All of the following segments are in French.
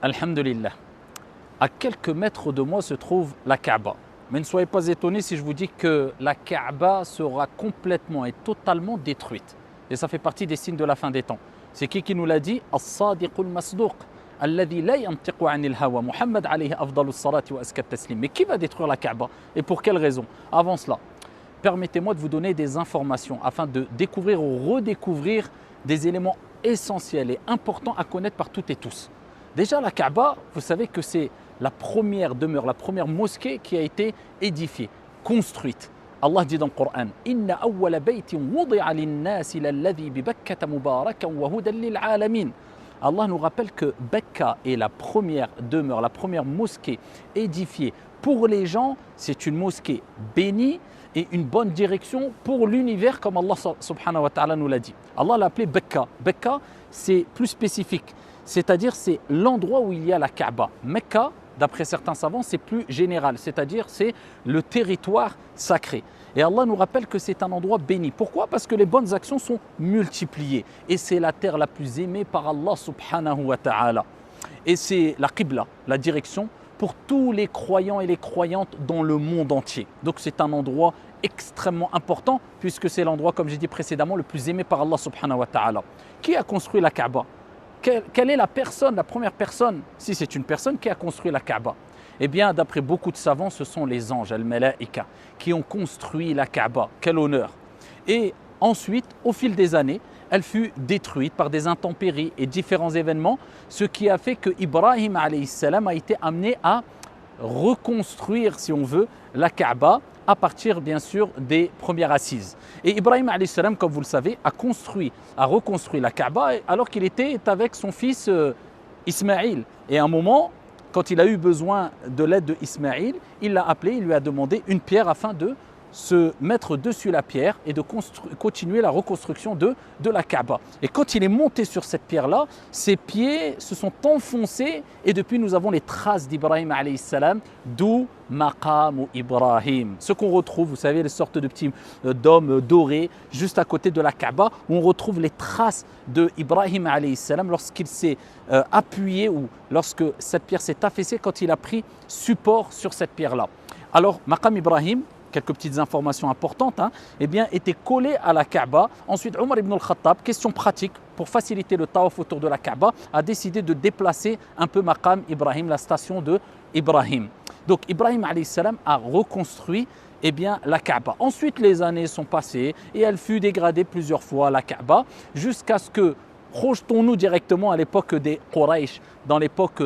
Alhamdulillah. À quelques mètres de moi se trouve la Kaaba. Mais ne soyez pas étonnés si je vous dis que la Kaaba sera complètement et totalement détruite. Et ça fait partie des signes de la fin des temps. C'est qui nous l'a dit? As-Sadiqul Masduq. Alladhi la yantiqu anil hawa. Muhammad alayhi afdalus salati wa askat taslim. Mais qui va détruire la Kaaba? Et pour quelle raison? Avant cela, permettez-moi de vous donner des informations afin de découvrir ou redécouvrir des éléments essentiels et importants à connaître par toutes et tous. Déjà, la Kaaba, vous savez que c'est la première demeure, la première mosquée qui a été édifiée, construite. Allah dit dans le Coran: Inna awwala baytin wudi'a lin-nasi lalladhi bi Bakkata mubarakan wa hudan lil alamin. Allah nous rappelle que Bakka est la première demeure, la première mosquée édifiée pour les gens. C'est une mosquée bénie et une bonne direction pour l'univers, comme Allah subhanahu wa ta'ala nous l'a dit. Allah l'a appelé Bakka. Bakka, c'est plus spécifique, c'est-à-dire c'est l'endroit où il y a la Kaaba. Mecca, d'après certains savants, c'est plus général, c'est-à-dire c'est le territoire sacré. Et Allah nous rappelle que c'est un endroit béni. Pourquoi? Parce que les bonnes actions sont multipliées. Et c'est la terre la plus aimée par Allah subhanahu wa ta'ala. Et c'est la Qibla, la direction pour tous les croyants et les croyantes dans le monde entier. Donc c'est un endroit extrêmement important puisque c'est l'endroit, comme j'ai dit précédemment, le plus aimé par Allah subhanahu wa ta'ala. Qui a construit la Kaaba? Quelle est la personne, la première personne, si c'est une personne qui a construit la Kaaba? Eh bien, d'après beaucoup de savants, ce sont les anges, al-Malaïka, qui ont construit la Kaaba. Quel honneur! Et ensuite, au fil des années, elle fut détruite par des intempéries et différents événements, ce qui a fait que Ibrahim alayhi salam a été amené à reconstruire, si on veut, la Kaaba à partir bien sûr des premières assises. Et Ibrahim alayhi salam, comme vous le savez, a reconstruit la Kaaba alors qu'il était avec son fils Ismaïl. Et à un moment, quand il a eu besoin de l'aide de Ismaïl, il l'a appelé, il lui a demandé une pierre afin de se mettre dessus la pierre et de continuer la reconstruction de la Kaaba. Et quand il est monté sur cette pierre-là, ses pieds se sont enfoncés et depuis nous avons les traces d'Ibrahim alayhi salam, d'où Maqam Ibrahim. Ce qu'on retrouve, vous savez, les sortes de petits dômes dorés juste à côté de la Kaaba, où on retrouve les traces de Ibrahim alayhi salam lorsqu'il s'est appuyé ou lorsque cette pierre s'est affaissée, quand il a pris support sur cette pierre-là. Alors, Maqam Ibrahim, quelques petites informations importantes, eh bien, était collé à la Kaaba. Ensuite, Omar ibn al-Khattab, question pratique, pour faciliter le tawaf autour de la Kaaba, a décidé de déplacer un peu Maqam Ibrahim, la station de Ibrahim. Donc, Ibrahim alayhi salam a reconstruit eh bien, la Kaaba. Ensuite, les années sont passées et elle fut dégradée plusieurs fois, la Kaaba, jusqu'à ce que, projetons-nous directement à l'époque des Quraysh, dans l'époque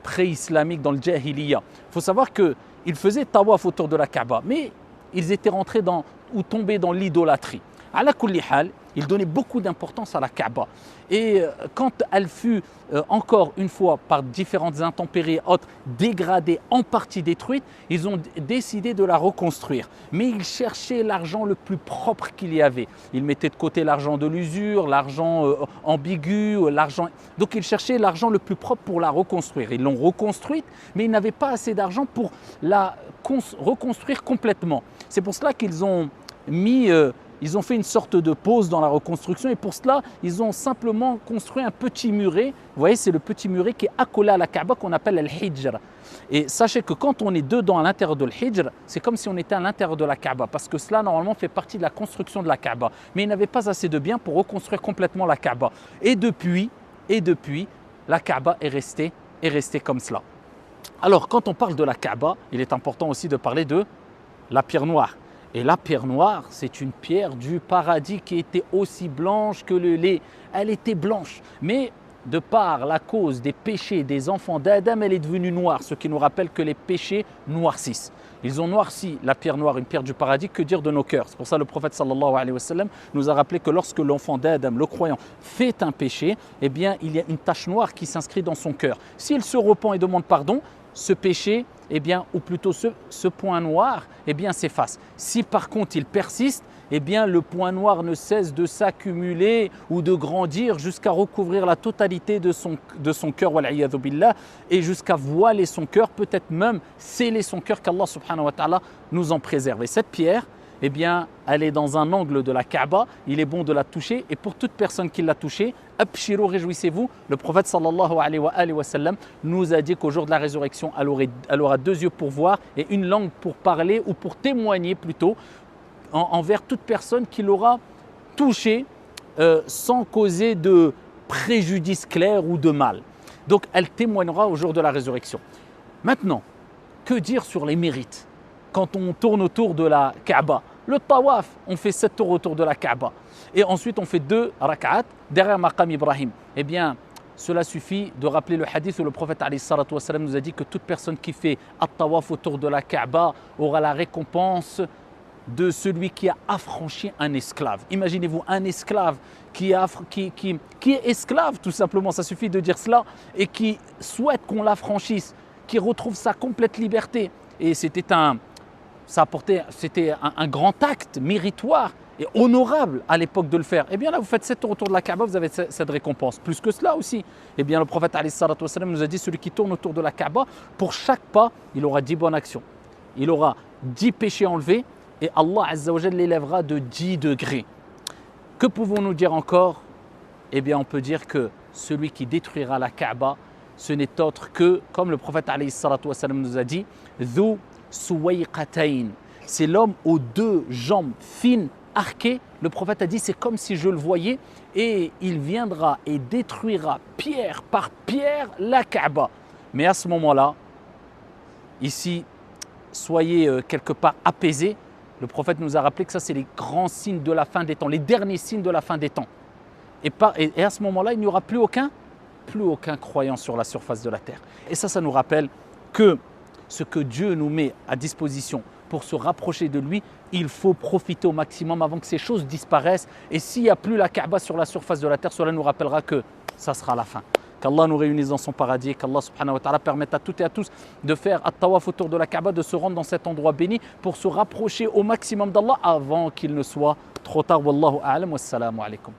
pré-islamique, dans le Jahiliya. Il faut savoir qu'ils faisaient tawaf autour de la Kaaba, mais ils étaient rentrés ou tombés dans l'idolâtrie. Ala kulli hal, ils donnaient beaucoup d'importance à la Kaaba. Et quand elle fut encore une fois par différentes intempéries autres dégradée, en partie détruite, ils ont décidé de la reconstruire. Mais ils cherchaient l'argent le plus propre qu'il y avait. Ils mettaient de côté l'argent de l'usure, l'argent ambigu, l'argent... Donc ils cherchaient l'argent le plus propre pour la reconstruire. Ils l'ont reconstruite, mais ils n'avaient pas assez d'argent pour la reconstruire complètement. C'est pour cela qu'ils ont ils ont fait une sorte de pause dans la reconstruction et pour cela, ils ont simplement construit un petit muret. Vous voyez, c'est le petit muret qui est accolé à la Kaaba qu'on appelle al-Hijr. Et sachez que quand on est dedans à l'intérieur de l'Hijr, c'est comme si on était à l'intérieur de la Kaaba parce que cela, normalement, fait partie de la construction de la Kaaba. Mais ils n'avaient pas assez de biens pour reconstruire complètement la Kaaba. Et depuis, la Kaaba est restée comme cela. Alors, quand on parle de la Kaaba, il est important aussi de parler de la pierre noire. Et la pierre noire, c'est une pierre du paradis qui était aussi blanche que le lait. Elle était blanche, mais de par la cause des péchés des enfants d'Adam, elle est devenue noire, ce qui nous rappelle que les péchés noircissent. Ils ont noirci la pierre noire, une pierre du paradis, que dire de nos cœurs? C'est pour ça que le prophète sallallahu alayhi wa sallam nous a rappelé que lorsque l'enfant d'Adam, le croyant, fait un péché, eh bien il y a une tache noire qui s'inscrit dans son cœur. S'il se repent et demande pardon, ce péché, eh bien, ou plutôt ce point noir, eh bien, s'efface. Si par contre il persiste, eh bien, le point noir ne cesse de s'accumuler ou de grandir jusqu'à recouvrir la totalité de son cœur, wal'iyadhu billah, et jusqu'à voiler son cœur, peut-être même sceller son cœur, qu'Allah subhanahu wa ta'ala nous en préserve. Et cette pierre, eh bien, elle est dans un angle de la Kaaba, il est bon de la toucher. Et pour toute personne qui l'a touchée, abshirou, réjouissez-vous. Le prophète sallallahu alayhi wa sallam nous a dit qu'au jour de la résurrection, elle aura deux yeux pour voir et une langue pour parler ou pour témoigner plutôt envers toute personne qui l'aura touchée sans causer de préjudice clair ou de mal. Donc elle témoignera au jour de la résurrection. Maintenant, que dire sur les mérites quand on tourne autour de la Kaaba? Le tawaf, on fait 7 tours autour de la Kaaba. Et ensuite, on fait 2 rak'at derrière Maqam Ibrahim. Eh bien, cela suffit de rappeler le hadith où le prophète nous a dit que toute personne qui fait un tawaf autour de la Kaaba aura la récompense de celui qui a affranchi un esclave. Imaginez-vous un esclave qui est esclave tout simplement, ça suffit de dire cela, et qui souhaite qu'on l'affranchisse, qui retrouve sa complète liberté. Et c'était un grand acte méritoire et honorable à l'époque de le faire. Et bien là, vous faites 7 tours autour de la Kaaba, vous avez cette récompense. Plus que cela aussi, et bien le prophète nous a dit, celui qui tourne autour de la Kaaba, pour chaque pas, il aura 10 bonnes actions. Il aura 10 péchés enlevés et Allah Azza wa Jalla l'élèvera de 10 degrés. Que pouvons-nous dire encore? Eh bien, on peut dire que celui qui détruira la Kaaba, ce n'est autre que, comme le prophète nous a dit, Dhu Suwayqatayn. C'est l'homme aux 2 jambes fines, arquées. Le prophète a dit, c'est comme si je le voyais, et il viendra et détruira pierre par pierre la Kaaba. Mais à ce moment-là, ici, soyez quelque part apaisés. Le prophète nous a rappelé que ça, c'est les grands signes de la fin des temps, les derniers signes de la fin des temps. Et à ce moment-là, il n'y aura plus aucun croyant sur la surface de la terre. Et ça nous rappelle que ce que Dieu nous met à disposition pour se rapprocher de lui, il faut profiter au maximum avant que ces choses disparaissent. Et s'il n'y a plus la Kaaba sur la surface de la terre, cela nous rappellera que ça sera la fin. Qu'Allah nous réunisse dans son paradis, qu'Allah subhanahu wa ta'ala permette à toutes et à tous de faire at-tawaf autour de la Kaaba, de se rendre dans cet endroit béni pour se rapprocher au maximum d'Allah avant qu'il ne soit trop tard. Wallahu a'lam, wassalamu alaikum.